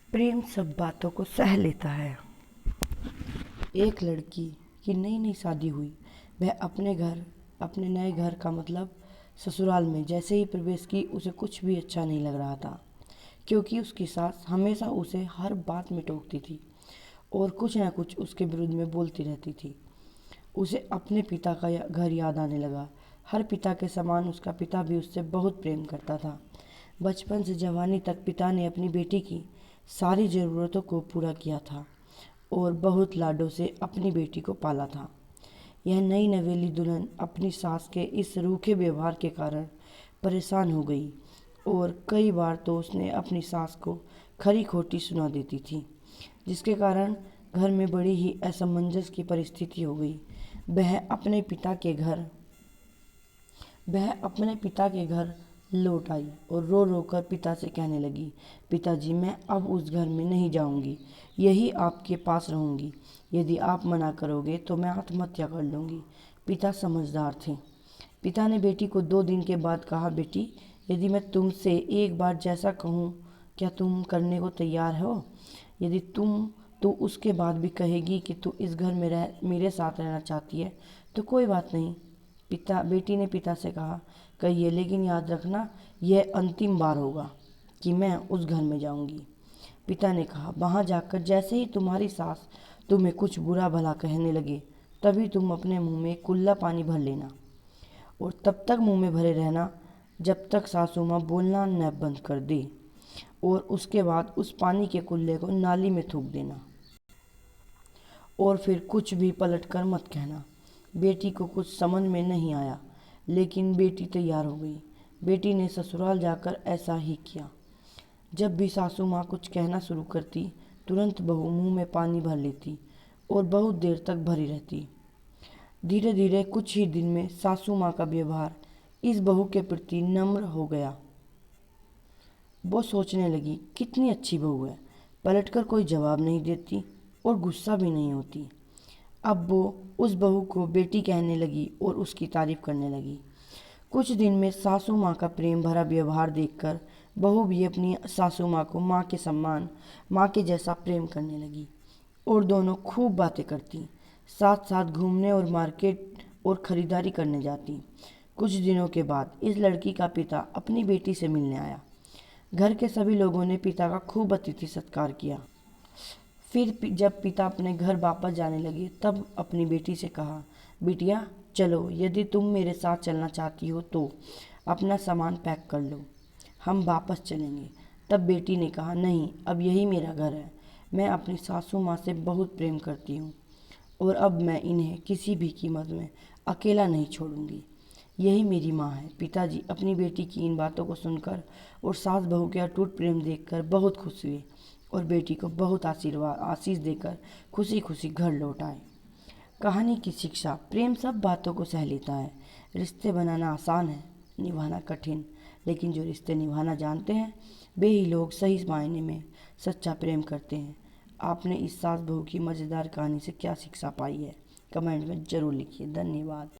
प्रेम सब बातों को सह लेता है। एक लड़की की नई नई शादी हुई। वह अपने नए घर का मतलब ससुराल में जैसे ही प्रवेश की उसे कुछ भी अच्छा नहीं लग रहा था, क्योंकि उसकी सास हमेशा उसे हर बात में टोकती थी और कुछ न कुछ उसके विरुद्ध में बोलती रहती थी। उसे अपने पिता का घर याद आने लगा। हर पिता के समान उसका पिता भी उससे बहुत प्रेम करता था। बचपन से जवानी तक पिता ने अपनी बेटी की सारी ज़रूरतों को पूरा किया था और बहुत लाडों से अपनी बेटी को पाला था। यह नई नवेली दुल्हन अपनी सास के इस रूखे व्यवहार के कारण परेशान हो गई और कई बार तो उसने अपनी सास को खरी खोटी सुना देती थी, जिसके कारण घर में बड़ी ही असमंजस की परिस्थिति हो गई। वह अपने पिता के घर वह अपने पिता के घर लौट आई और रो रो कर पिता से कहने लगी, पिताजी, मैं अब उस घर में नहीं जाऊंगी, यही आपके पास रहूंगी। यदि आप मना करोगे तो मैं आत्महत्या कर लूँगी। पिता समझदार थे। पिता ने बेटी को 2 दिन के बाद कहा, बेटी, यदि मैं तुमसे एक बार जैसा कहूँ क्या तुम करने को तैयार हो? यदि तू उसके बाद भी कहेगी कि तू इस घर में मेरे साथ रहना चाहती है तो कोई बात नहीं। बेटी ने पिता से कहा, कहिए, लेकिन याद रखना, यह अंतिम बार होगा कि मैं उस घर में जाऊंगी। पिता ने कहा, वहाँ जाकर जैसे ही तुम्हारी सास तुम्हें कुछ बुरा भला कहने लगे तभी तुम अपने मुंह में कुल्ला पानी भर लेना और तब तक मुंह में भरे रहना जब तक सासू माँ बोलना न बंद कर दे, और उसके बाद उस पानी के कुल्ले को नाली में थूक देना और फिर कुछ भी पलट कर मत कहना। बेटी को कुछ समझ में नहीं आया, लेकिन बेटी तैयार हो गई। बेटी ने ससुराल जाकर ऐसा ही किया। जब भी सासू माँ कुछ कहना शुरू करती, तुरंत बहू मुंह में पानी भर लेती और बहुत देर तक भरी रहती। धीरे धीरे कुछ ही दिन में सासू माँ का व्यवहार इस बहू के प्रति नम्र हो गया। वो सोचने लगी, कितनी अच्छी बहू है, पलटकर कोई जवाब नहीं देती और गुस्सा भी नहीं होती। अब वो उस बहू को बेटी कहने लगी और उसकी तारीफ करने लगी। कुछ दिन में सासू माँ का प्रेम भरा व्यवहार देखकर बहू भी अपनी सासू माँ को माँ के समान, माँ के जैसा प्रेम करने लगी और दोनों खूब बातें करती, साथ साथ घूमने और मार्केट और ख़रीदारी करने जाती। कुछ दिनों के बाद इस लड़की का पिता अपनी बेटी से मिलने आया। घर के सभी लोगों ने पिता का खूब अतिथि सत्कार किया। फिर जब पिता अपने घर वापस जाने लगे तब अपनी बेटी से कहा, बिटिया, चलो, यदि तुम मेरे साथ चलना चाहती हो तो अपना सामान पैक कर लो, हम वापस चलेंगे। तब बेटी ने कहा, नहीं, अब यही मेरा घर है। मैं अपनी सासू माँ से बहुत प्रेम करती हूँ और अब मैं इन्हें किसी भी कीमत में अकेला नहीं छोड़ूंगी। यही मेरी माँ है। पिताजी अपनी बेटी की इन बातों को सुनकर और सास बहू के अटूट प्रेम देखकर बहुत खुश हुए और बेटी को बहुत आशीष देकर खुशी खुशी घर लौट आए। कहानी की शिक्षा, प्रेम सब बातों को सह लेता है। रिश्ते बनाना आसान है, निभाना कठिन, लेकिन जो रिश्ते निभाना जानते हैं वे ही लोग सही मायने में सच्चा प्रेम करते हैं। आपने इस सास बहू की मज़ेदार कहानी से क्या शिक्षा पाई है? कमेंट में ज़रूर लिखिए। धन्यवाद।